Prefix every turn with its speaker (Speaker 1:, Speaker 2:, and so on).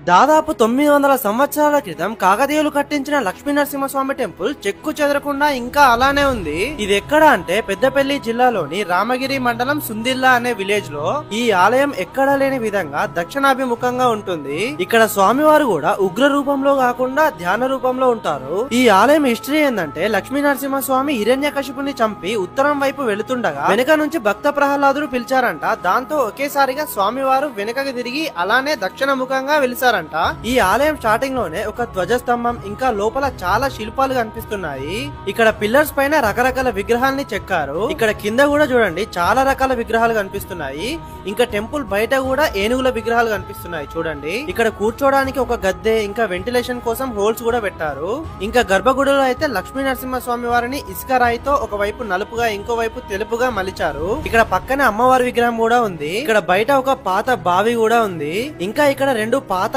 Speaker 1: దాదాపు 900 సంవత్సరాల క్రితం కాకతీయులు కట్టించిన లక్ష్మీ నరసింహస్వామి టెంపుల్ చెక్కు చెదరకుండా ఇంకా అలానే ఉంది. ఇది ఎక్కడ అంటే పెద్దపల్లి జిల్లాలోని రామగిరి మండలం సుందిల్లా అనే విలేజ్ లో ఈ ఆలయం ఎక్కడా లేని విధంగా దక్షిణాభిముఖంగా ఉంటుంది. ఇక్కడ స్వామివారు కూడా ఉగ్ర రూపంలో కాకుండా ధ్యాన రూపంలో ఉంటారు. ఈ ఆలయం హిస్టరీ ఏంటంటే లక్ష్మీ నరసింహస్వామి హిరణ్యకశిపుని చంపి ఉత్తరం వైపు వెళుతుండగా వెనుక నుంచి భక్త ప్రహ్లాదుడు పిలిచారంట. దాంతో ఒకేసారిగా స్వామివారు వెనుకకి తిరిగి అలానే దక్షిణ ముఖంగా వెలిసారంట. ఈ ఆలయం స్టార్టింగ్ లోనే ఒక ధ్వజస్తంభం ఇంకా లోపల చాలా శిల్పాలు కనిపిస్తున్నాయి. ఇక్కడ పిల్లర్స్ పైన రకరకాల విగ్రహాలని చెక్కారు. ఇక్కడ కింద కూడా చూడండి చాలా రకాల విగ్రహాలు కనిపిస్తున్నాయి. ఇంకా టెంపుల్ బయట కూడా ఏనుగుల విగ్రహాలు కనిపిస్తున్నాయి చూడండి. ఇక్కడ కూర్చోడానికి ఒక గద్దె ఇంకా వెంటిలేషన్ కోసం హోల్స్ కూడా పెట్టారు. ఇంకా గర్భగుడిలో అయితే లక్ష్మీ నరసింహ స్వామి వారిని ఇసుక రాయితో ఒకవైపు నలుపుగా ఇంకో వైపు తెలుపుగా మలిచారు. ఇక్కడ పక్కనే అమ్మవారి విగ్రహం కూడా ఉంది. ఇక్కడ బయట ఒక పాత బావి కూడా ఉంది. ఇంకా ఇక్కడ రెండు పాత